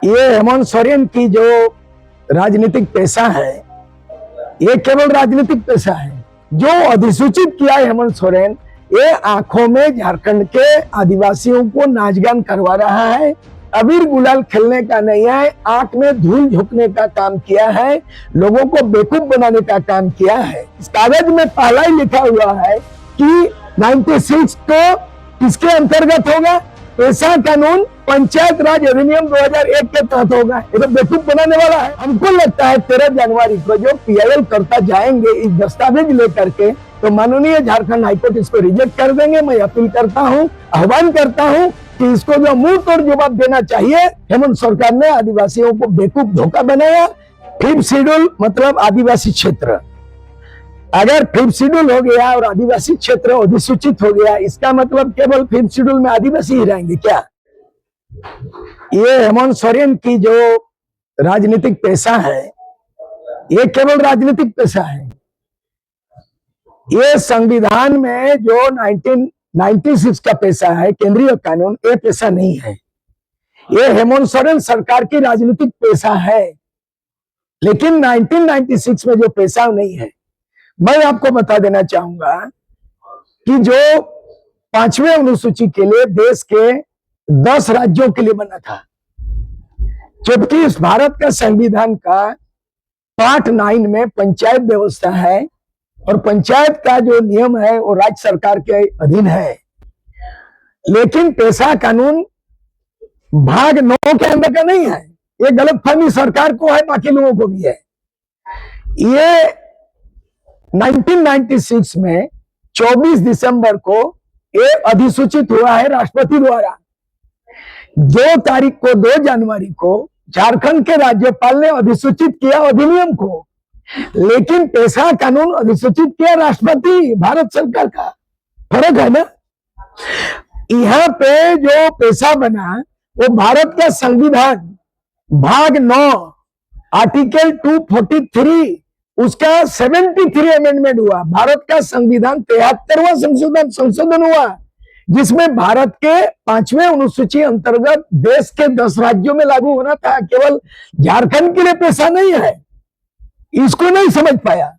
ये हेमंत सोरेन की जो राजनीतिक पेशा है, ये केवल राजनीतिक पेशा है। जो अधिसूचित किया है हेमंत सोरेन, ये आंखों में झारखंड के आदिवासियों को नाचगान करवा रहा है। अबीर गुलाल खेलने का नहीं है, आंख में धूल झोंकने का काम किया है, लोगों को बेवकूफ बनाने का काम किया है। इस कागज में पहला ही लिखा हुआ है कि 96 को किसके अंतर्गत होगा? पेशा कानून पंचायत राज अधिनियम 2001 के तहत होगा। ये तो बेवकूफ बनाने वाला है। हमको लगता है 13 जनवरी को जो पीआईएल करता जाएंगे इस दस्तावेज लेकर के, तो माननीय झारखंड हाईकोर्ट इसको रिजेक्ट कर देंगे। मैं अपील करता हूं, आह्वान करता हूं कि इसको जो मुंह तोड़ जवाब देना चाहिए। हेमंत सरकार ने आदिवासियों को बेवकूफ धोखा बनाया। 5th शेड्यूल मतलब आदिवासी क्षेत्र, अगर 5th शेड्यूल हो गया और आदिवासी क्षेत्र अधिसूचित हो गया, इसका मतलब केवल 5th शेड्यूल में आदिवासी ही रहेंगे क्या? ये हेमंत सोरेन की जो राजनीतिक पेशा है, ये केवल राजनीतिक पेशा है। ये संविधान में जो 1996 का पेशा है, केंद्रीय कानून, ये पेशा नहीं है। ये हेमंत सोरेन सरकार की राजनीतिक पेशा है, लेकिन 1996 में जो पेशा नहीं है। मैं आपको बता देना चाहूंगा कि जो 5वें अनुसूची के लिए देश के 10 राज्यों के लिए बना था, जबकि इस भारत का संविधान का पार्ट 9 में पंचायत व्यवस्था है और पंचायत का जो नियम है वो राज्य सरकार के अधीन है। लेकिन पेशा कानून भाग 9 के अंदर का नहीं है। ये गलतफहमी सरकार को है, बाकी लोगों को भी है। ये 1996 में 24 दिसंबर को ये अधिसूचित हुआ है राष्ट्रपति द्वारा। 2 जनवरी को झारखंड के राज्यपाल ने अधिसूचित किया अधिनियम को, लेकिन पेशा कानून अधिसूचित किया राष्ट्रपति, भारत सरकार का। फर्क है ना? यहां पे जो पेशा बना वो भारत का संविधान भाग 9 आर्टिकल 243 उसका 73 अमेंडमेंट हुआ। भारत का संविधान 73वां संशोधन हुआ, जिसमें भारत के 5वें अनुसूची अंतर्गत देश के 10 राज्यों में लागू होना था। केवल झारखंड के लिए पेशा नहीं है, इसको नहीं समझ पाया।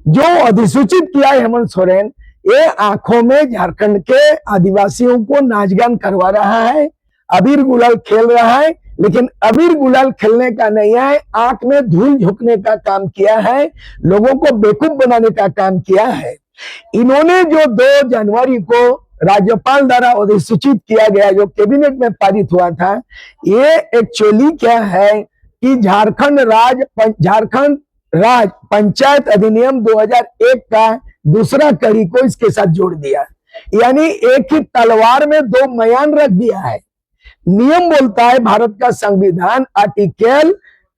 जो अधिसूचित किया है हेमंत सोरेन, ये आंखों में झारखंड के आदिवासियों को नाचगान करवा रहा है, अबीर गुलाल खेल रहा है। लेकिन अबीर गुलाल खेलने का नहीं है, आंख में धूल झोंकने का काम किया है, लोगों को बेवकूफ बनाने का काम किया है। इन्होंने जो 2 जनवरी को राज्यपाल द्वारा अधिसूचित किया गया, जो कैबिनेट में पारित हुआ था, ये एक्चुअली क्या है कि झारखंड राज पंचायत अधिनियम 2001 का दूसरा कड़ी को इसके साथ जोड़ दिया। यानी एक ही तलवार में 2 मयान रख दिया है। नियम बोलता है भारत का संविधान आर्टिकल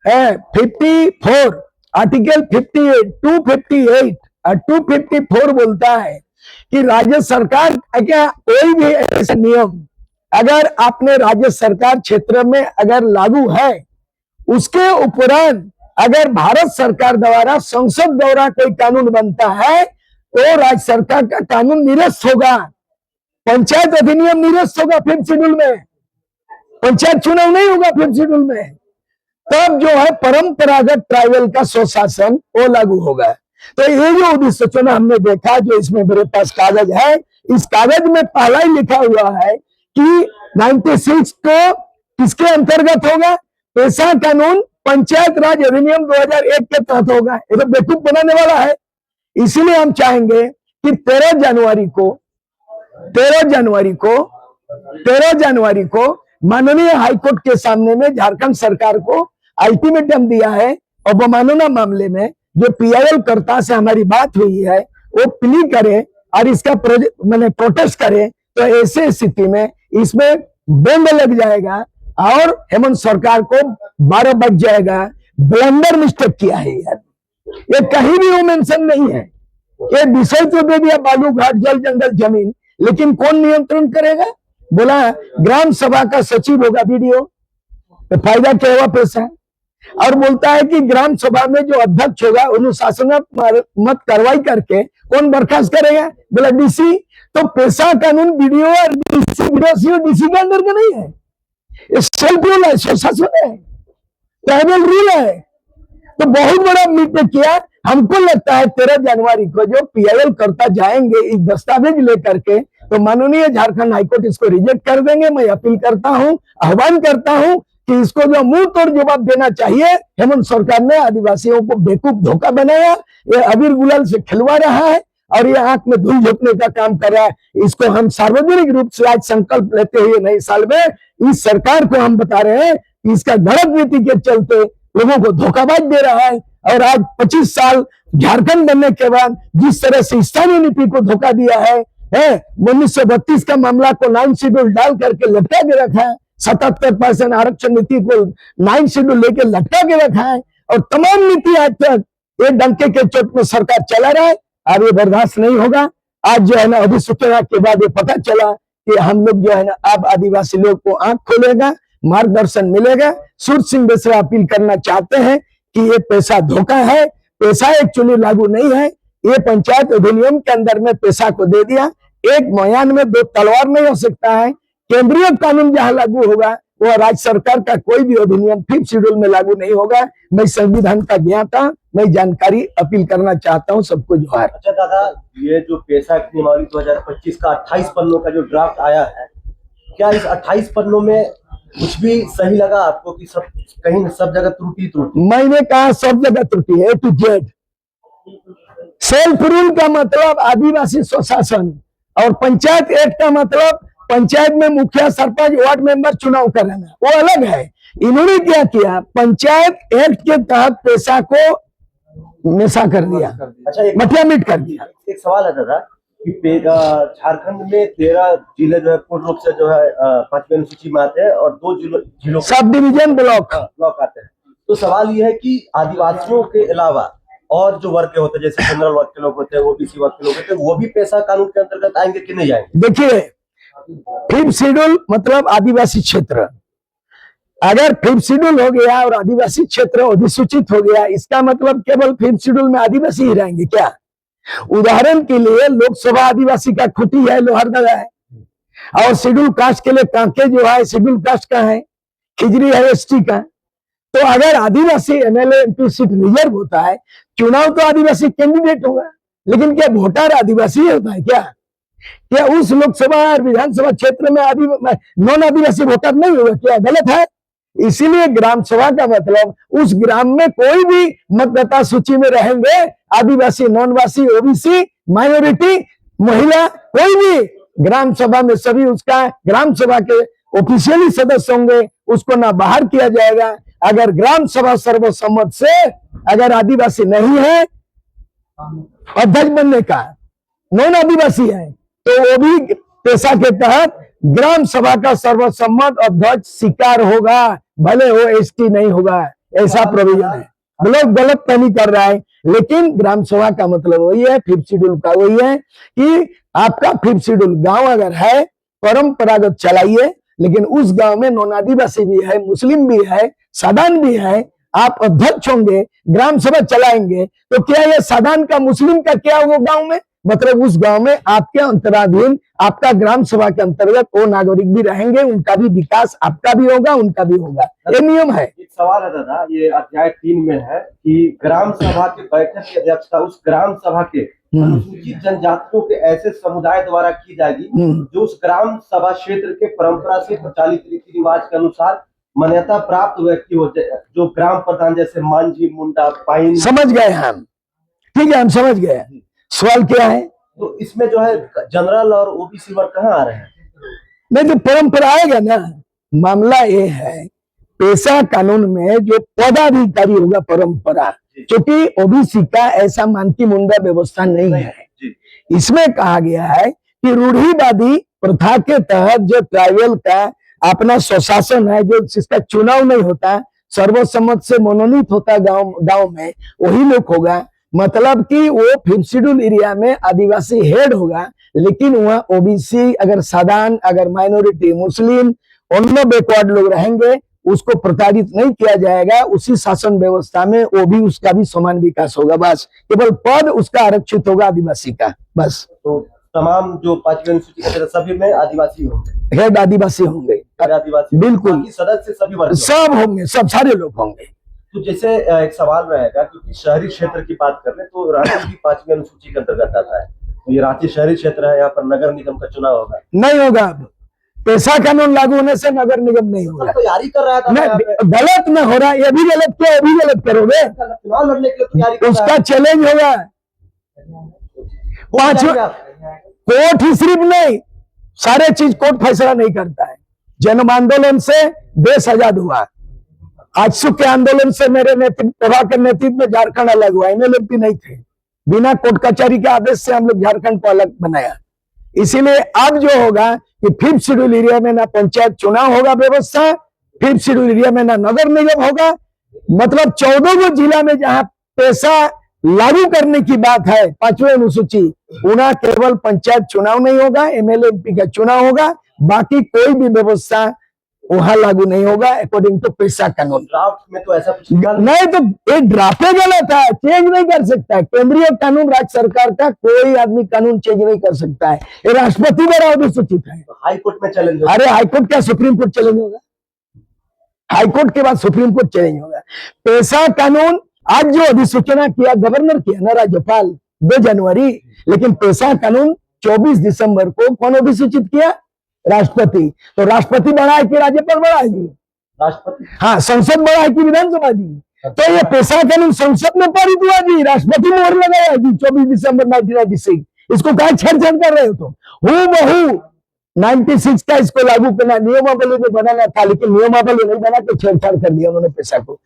54, आर्टिकल 58, 258 और 254 बोलता है कि राज्य सरकार क्या कोई भी ऐसा नियम अगर आपने राज्य सरकार क्षेत्र में अगर लागू है, उसके उपरांत अगर भारत सरकार द्वारा संसद द्वारा कोई कानून बनता है तो राज्य सरकार का कानून निरस्त होगा। पंचायत अधिनियम निरस्त होगा 5th शेड्यूल में, पंचायत चुनाव नहीं होगा 5th शेड्यूल में। तब जो है परंपरागत ट्राइबल का स्वशासन वो लागू होगा। तो ये जो अधिसूचना हमने देखा, जो इसमें मेरे पास कागज है, इस कागज में पहला ही लिखा हुआ है कि 96 को किसके अंतर्गत होगा? पेशा कानून पंचायत राज अधिनियम 2001 के तहत होगा। ये तो बेवकूफ बनाने वाला है। इसीलिए हम चाहेंगे कि 13 जनवरी को माननीय हाईकोर्ट के सामने में झारखंड सरकार को अल्टीमेटम दिया है। अवमानना मामले में जो पीआईएल कर्ता से हमारी बात हुई है, वो प्ली करे और इसका प्रोटेस्ट करे, तो ऐसे स्थिति में इसमें दंड लग जाएगा और हेमंत सरकार को 12 बज जाएगा। ब्लंडर मिस्टेक किया है यार, ये कहीं भी वो मेंशन नहीं है। ये विषय तो दे दिया बालू घाट, जल जंगल जमीन, लेकिन कौन नियंत्रण करेगा? बोला ग्राम सभा का सचिव होगा वीडियो, तो फायदा क्या हुआ? पैसा। और बोलता है कि ग्राम सभा में जो अध्यक्ष होगा अनुशासनात्मक कार्रवाई करके कौन बर्खास्त करेगा? बोला डीसी। तो पेशा कानून वीडियो और डीसी के अंदर का नहीं है। ये सेल्फ रूल है, स्वशासन है, ट्राइबल रूल है। तो बहुत बड़ा मीटिंग किया। हमको लगता है 13 जनवरी को जो पीआईएल करता जाएंगे इस दस्तावेज लेकर के, तो माननीय झारखंड हाईकोर्ट इसको रिजेक्ट कर देंगे। मैं अपील करता हूं, आह्वान करता हूं कि इसको जो मुंह तोड़ जवाब देना चाहिए। हेमंत सरकार ने आदिवासियों को बेवकूफ धोखा बनाया, ये अबीर गुलाल से खिलवा रहा है और ये आंख में धूल झोंकने का काम कर रहा है। इसको हम सार्वजनिक रूप से आज संकल्प लेते हुए नए साल में इस सरकार को हम बता रहे हैं कि इसका गलत नीति के चलते लोगों को धोखाबाज दे रहा है। और आज 25 साल झारखंड बनने के बाद जिस तरह से स्थानीय नीति को धोखा दिया है 1932 का मामला को 9 शेड्यूल डाल करके लटका के रखा है, 77% आरक्षण नीति को 9 शेड्यूल लेके लटका के रखा है और तमाम नीति आज तक ये डंके के चोट में सरकार चला रहा है। अब ये बर्दाश्त नहीं होगा। आज जो है ना अधिसूचना के बाद ये पता चला कि हम लोग जो है ना अब आदिवासी लोग को आंख खोलेगा, मार्गदर्शन मिलेगा। सूरज सिंह बेसरा अपील करना चाहते हैं कि ये पैसा धोखा है, पैसा एक्चुअली लागू नहीं है। ये पंचायत अधिनियम के अंदर में पैसा को दे दिया। एक मयान में दो तलवार नहीं हो सकता है। केंद्रीय कानून जहां लागू होगा वो राज्य सरकार का कोई भी अधिनियम 5th शेड्यूल में लागू नहीं होगा। मैं संविधान का ज्ञाता, मैं जानकारी अपील करना चाहता हूं सबको जोहार। अच्छा दादा, ये जो पैसा की नियमावली 2025 का 28 पन्नों का जो ड्राफ्ट आया है, क्या इस 28 पन्नों में कुछ भी सही लगा आपको कि सब कहीं सब जगह त्रुटि? मैंने कहा सब जगह त्रुटि है, A to Z। Self rule का मतलब आदिवासी स्वशासन और पंचायत एक्ट का मतलब पंचायत में मुखिया, सरपंच, वार्ड मेंबर चुनाव कराना, वो अलग है। इन्होंने क्या किया, पंचायत एक्ट के तहत पैसा को मिसा कर दिया। अच्छा, मटिया मीट कर दिया। एक सवाल है दादा कि झारखंड में 13 जिले जो है पूर्ण रूप से जो है 5वीं अनुसूची में आते हैं और 2 जिलों सब डिवीजन ब्लॉक आते हैं। तो सवाल ये है कि आदिवासियों के अलावा और जो वर्ग के होते हैं, जैसे जनरल वर्ग के लोग होते हैं, ओबीसी वर्ग के लोग होते हैं, वो भी पैसा कानून के अंतर्गत आएंगे कि नहीं आएंगे? देखिए, 5th शेड्यूल मतलब आदिवासी क्षेत्र। अगर 5th शेड्यूल हो गया और आदिवासी क्षेत्र अधिसूचित हो गया, इसका मतलब केवल 5th शेड्यूल में आदिवासी ही रहेंगे क्या? उदाहरण के लिए लोकसभा आदिवासी का खूंटी है, लोहरदगा है, और शेड्यूल कास्ट के लिए कांके जो है शेड्यूल कास्ट का है, खिजरी है एसटी का। तो अगर आदिवासी एमएलए एमपी सीट रिजर्व होता है, चुनाव तो आदिवासी कैंडिडेट होगा, लेकिन क्या वोटर आदिवासी होता है क्या? क्या उस लोकसभा और विधानसभा क्षेत्र में नॉन आदिवासी वोटर नहीं होगा क्या? गलत है। इसीलिए ग्राम सभा का मतलब उस ग्राम में कोई भी मतदाता सूची में रहेंगे, आदिवासी, नॉनवासी, ओबीसी, माइनॉरिटी, महिला, कोई भी ग्राम सभा में सभी उसका ग्राम सभा के ऑफिशियली सदस्य होंगे, उसको ना बाहर किया जाएगा। अगर ग्राम सभा सर्वसम्मत से अगर आदिवासी नहीं है अध्यक्ष बनने का, नॉन आदिवासी है, तो वो भी पैसा के तहत ग्राम सभा का सर्वसम्मत अध्यक्ष स्वीकार होगा, भले वो एसटी नहीं होगा। ऐसा प्रोविजन है। लोग गलत नहीं कर रहा है, लेकिन ग्राम सभा का मतलब वही है, 5th शेड्यूल का वही है कि आपका 5th शेड्यूल गांव अगर है परंपरागत चलाइए, लेकिन उस गांव में नॉन आदिवासी भी है, मुस्लिम भी है, साधारण भी है। आप अध्यक्ष होंगे, ग्राम सभा चलाएंगे, तो क्या ये साधारण का मुस्लिम का क्या होगा गांव में? मतलब उस गांव में आपके अंतराधीन आपका ग्राम सभा के अंतर्गत वो नागरिक भी रहेंगे, उनका भी विकास आपका भी होगा, उनका भी होगा। ये नियम है। एक सवाल है दादा, ये अध्याय 3 में है कि ग्राम सभा के बैठक की अध्यक्षता उस ग्राम सभा के अनुसूचित जनजातियों के ऐसे समुदाय द्वारा की जाएगी जो उस ग्राम सभा क्षेत्र के परंपरा से प्रचलित रीति रिवाज के अनुसार मान्यता प्राप्त व्यक्ति होते हैं, जो ग्राम प्रधान जैसे मांझी, मुंडा, पाइन। समझ गए हम, ठीक है, हम समझ गए। सवाल क्या है? तो इसमें जो है जनरल और ओबीसी वर्ग कहाँ आ रहे हैं? नहीं तो परंपरा आएगा ना। मामला ये है, पेशा कानून में जो पदाधिकारी होगा परंपरा, क्योंकि ओबीसी का ऐसा मानकी मुंडा व्यवस्था नहीं है। इसमें कहा गया है कि रूढ़िवादी प्रथा के तहत जो ट्राइबल का अपना स्वशासन है, जो जिसका चुनाव नहीं होता, सर्वसम्मत से मनोनीत होता गांव में, वही लोग होगा। मतलब कि वो 5th शेड्यूल एरिया में आदिवासी हेड होगा, लेकिन वहाँ ओबीसी, अगर साधारण, अगर माइनॉरिटी, मुस्लिम, अन्य बैकवर्ड लोग रहेंगे, उसको प्रताड़ित नहीं किया जाएगा। उसी शासन व्यवस्था में वो भी उसका भी समान विकास होगा। बस केवल पद उसका आरक्षित होगा आदिवासी का, बस। तो तमाम जो 5वीं अनुसूची के सभी में आदिवासी होंगे, हेड आदिवासी होंगे। फिर आदिवासी, बिल्कुल। बाकी सदस्य सभी वर्ग। सब होंगे, सब सारे लोग होंगे। तो जैसे एक सवाल रहेगा, क्योंकि शहरी क्षेत्र की बात कर ले तो रांची भी 5वीं अनुसूची के अंतर्गत आता है, तो ये रांची शहरी क्षेत्र है, यहाँ पर नगर निगम का चुनाव होगा। नहीं होगा। अब पेशा कानून लागू होने से नगर निगम नहीं होगा। तैयारी कर रहा था नहीं, गलत न हो रहा, ये भी गलत किया, ये भी गलत करोगे। चुनाव लड़ने के लिए तैयारी कर रहा उसका है। चैलेंज होगा। पांचवा कोर्ट ही सिर्फ नहीं, सारे चीज कोर्ट फैसला नहीं करता है। जन आंदोलन से देश आजाद हुआ, आजसू के आंदोलन से मेरे नेतृत्व, प्रभाकर नेतृत्व में झारखंड अलग हुआ। एमएलए नहीं थे, बिना कोर्ट कचहरी के आदेश से हम लोग झारखंड को अलग बनाया। इसीलिए अब जो होगा कि 5th शेड्यूल एरिया में ना पंचायत चुनाव होगा व्यवस्था, 5th शेड्यूल एरिया में ना नगर निगम होगा। मतलब 14 गो जिला में जहां पैसा लागू करने की बात है 5वीं अनुसूची, उन्हें केवल पंचायत चुनाव नहीं होगा, एमएलए एमपी का चुनाव होगा, बाकी कोई भी व्यवस्था वहां लागू नहीं होगा अकॉर्डिंग टू पेशा कानून। ड्राफ्ट में तो ऐसा कुछ लिखा नहीं, तो एक ड्राफ्ट गलत है, चेंज नहीं कर सकता है। केंद्रीय कानून राज्य सरकार का, कोई आदमी कानून चेंज नहीं कर सकता है। ये राष्ट्रपति द्वारा अधिसूचित है। हाई कोर्ट में चैलेंज होगा। अरे हाईकोर्ट क्या, सुप्रीम कोर्ट चैलेंज होगा? हाईकोर्ट के बाद सुप्रीम कोर्ट चैलेंज होगा। पेशा कानून आज जो अधिसूचना किया गवर्नर किया ना, राज्यपाल 2 जनवरी, लेकिन पेशा कानून 24 दिसंबर को कौन अधिसूचित किया? राष्ट्रपति। तो राष्ट्रपति बढ़ाए कि राज्यपाल बढ़ाएगी? राष्ट्रपति। हाँ, संसद बढ़ाए कि विधानसभा जी? तो ये पेशा कानून संसद में पारित हुआ जी, राष्ट्रपति मोहर लगाया जी 24 दिसंबर 1996। इसको क्या छेड़छाड़ कर रहे हो तुम? हूबहू 96 का इसको लागू करना, नियमावली में बनाना था, लेकिन नियमावली नहीं बना के छेड़छाड़ कर दिया उन्होंने, पेशा को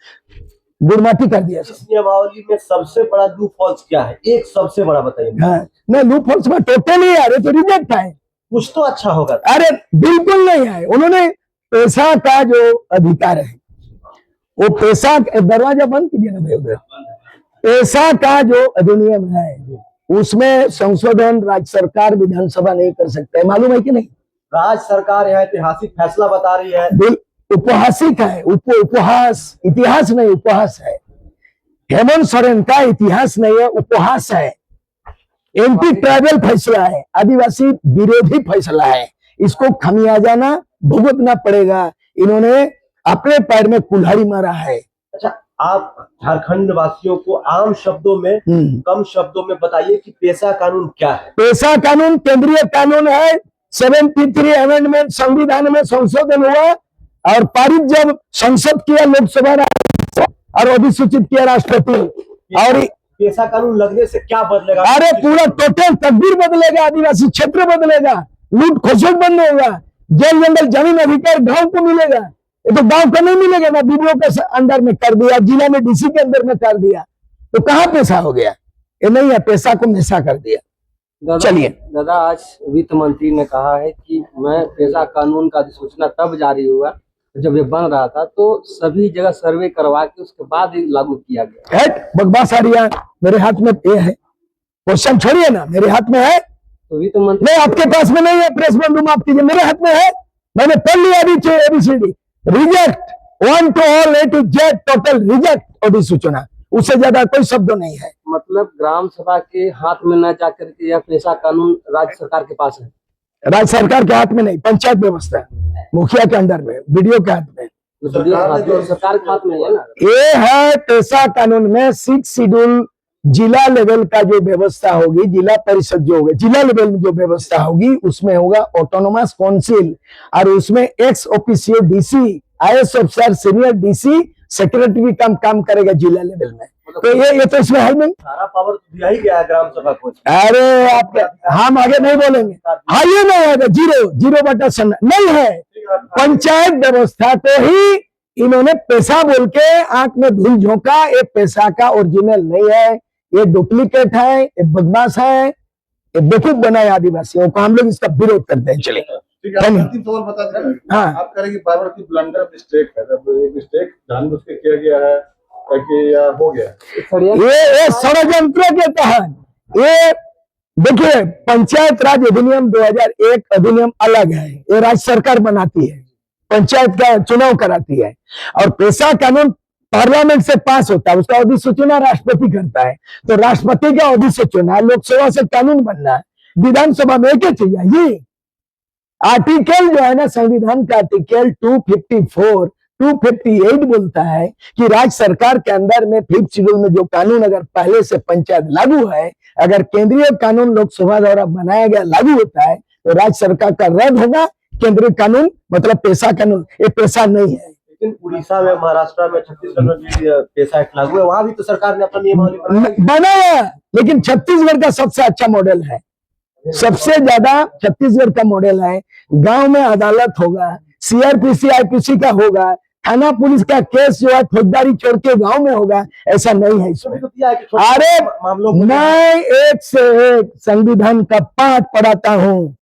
गुड़माटी कर दिया। इस नियमावली में सबसे बड़ा लूप होल्स क्या है? एक सबसे बड़ा बताइए। हाँ, नहीं लूप होल्स में टोटल ही यार, तो रिजेक्ट है। कुछ तो अच्छा होगा। अरे बिल्कुल नहीं है। उन्होंने पेशा का जो अधिकार है, वो पेशा, दरवाजा बंद कीजिए ना भैया। पेशा का जो अधिनियम है उसमें संशोधन राज्य सरकार, विधानसभा नहीं कर सकता है, मालूम है कि नहीं? राज्य सरकार यह ऐतिहासिक फैसला बता रही है। उपहासिक है, उपहास, इतिहास नहीं, उपहास है। हेमंत सोरेन का इतिहास नहीं है, उपहास है। एंटी ट्राइबल फैसला है, आदिवासी विरोधी फैसला है। इसको खमियाजाना भुगतना पड़ेगा। इन्होंने अपने पैर में कुल्हाड़ी मारा है। अच्छा, आप झारखंड वासियों को आम शब्दों में, कम शब्दों में बताइए कि पेशा कानून क्या है? पेशा कानून केंद्रीय कानून है। 73 अमेंडमेंट संविधान में संशोधन हुआ और पारित जब संसद किया, लोकसभा और अधिसूचित किया राष्ट्रपति। और पेशा कानून लगने से क्या बदलेगा? अरे पूरा टोटल तकदीर बदलेगा, आदिवासी क्षेत्र बदलेगा, लूट खसोट बंद होगा, जल जंगल जमीन अधिकार गांव को मिलेगा। ये तो गांव को नहीं मिलेगा ना, बीडीओ के अंदर में कर दिया, जिला में डीसी के अंदर में कर दिया, तो कहाँ पेशा हो गया? ये नहीं है, पेशा को मेशा कर दिया। चलिए दादा, आज वित्त मंत्री ने कहा है कि मैं पेशा कानून का अधिसूचना तब जारी हुआ जब ये बन रहा था, तो सभी जगह सर्वे करवा के उसके बाद ही लागू किया गया। बकवास आ रही है, मेरे हाथ में ये है, क्वेश्चन छोड़िए ना, मेरे हाथ में है। तो वित्त मंत्री नहीं, आपके पास में नहीं है, प्रेस बंधु माफ कीजिए, मेरे हाथ में है, मैंने पढ़ लिया ABCD। Reject, 1 to all, A to Z, total reject अधिसूचना, उससे ज्यादा कोई शब्द नहीं है। मतलब ग्राम सभा के हाथ में न जाकर के यह पेशा कानून राज्य सरकार के पास है? राज्य सरकार के हाथ में नहीं, पंचायत व्यवस्था मुखिया के अंदर में, बीडीओ के हाथ में। सरकार के हाथ में है ना। ये है पेशा कानून में 6 शेड्यूल जिला लेवल का जो व्यवस्था होगी, जिला परिषद जो होगी, जिला लेवल में जो व्यवस्था होगी, उसमें होगा ऑटोनोमस काउंसिल, और उसमें ex officio DC, IAS officer, senior DC, secretary भी काम करेगा जिला लेवल में। तो ये तो इसमें है नहीं, सारा पावर दिया ही गया है ग्राम सभा को। अरे आप, हम आगे नहीं बोलेंगे। हाँ, ये नहीं आएगा, 0/1 नहीं है। पंचायत व्यवस्था को ही इन्होंने पेशा बोल के आंख में धूल झोंका। ये पेशा का ओरिजिनल नहीं है, ये डुप्लीकेट है, ये बदमाश है, ये बेवकूफ बनाए आदिवासियों को। हम लोग इसका विरोध करते हैं। चलिए अंतिम सवाल बता दें। हाँ, आप करेंगे बार-बार की ब्लंडर मिस्टेक है, जब ये मिस्टेक जानबूझ के किया गया है कि या हो गया? ये षड्यंत्र के तहत, ये देखिए, पंचायत राज अधिनियम 2001 अधिनियम अलग है, ये राज्य सरकार बनाती है, पंचायत का चुनाव कराती है। और पेशा कानून पार्लियामेंट से पास होता है, उसका अधिसूचना राष्ट्रपति करता है। तो राष्ट्रपति का अधिसूचना, लोकसभा से कानून बनना, विधानसभा में एक ही चाहिए। आर्टिकल जो है ना, संविधान का आर्टिकल 254 258 बोलता है कि राज्य सरकार के अंदर में 5th शेड्यूल में जो कानून अगर पहले से पंचायत लागू है, अगर केंद्रीय कानून लोकसभा द्वारा बनाया गया लागू होता है तो राज्य सरकार का रद्द होगा। केंद्रीय कानून मतलब पेशा कानून, ये पेशा नहीं है। लेकिन उड़ीसा में, महाराष्ट्र में, छत्तीसगढ़ में भी पेशा एक्ट लागू है, वहां भी तो सरकार ने अपना नियमावली बनाया, लेकिन छत्तीसगढ़ का सबसे अच्छा मॉडल है, सबसे ज्यादा छत्तीसगढ़ का मॉडल है। गांव में अदालत होगा, सीआरपीसी आईपीसी का होगा, थाना पुलिस का केस जो है फौजदारी छोड़ के गांव में होगा, ऐसा नहीं है इसमें। तो दिया है कि छोटे अरे मामलों को मैं एक से एक संविधान का पाठ पढ़ाता हूँ,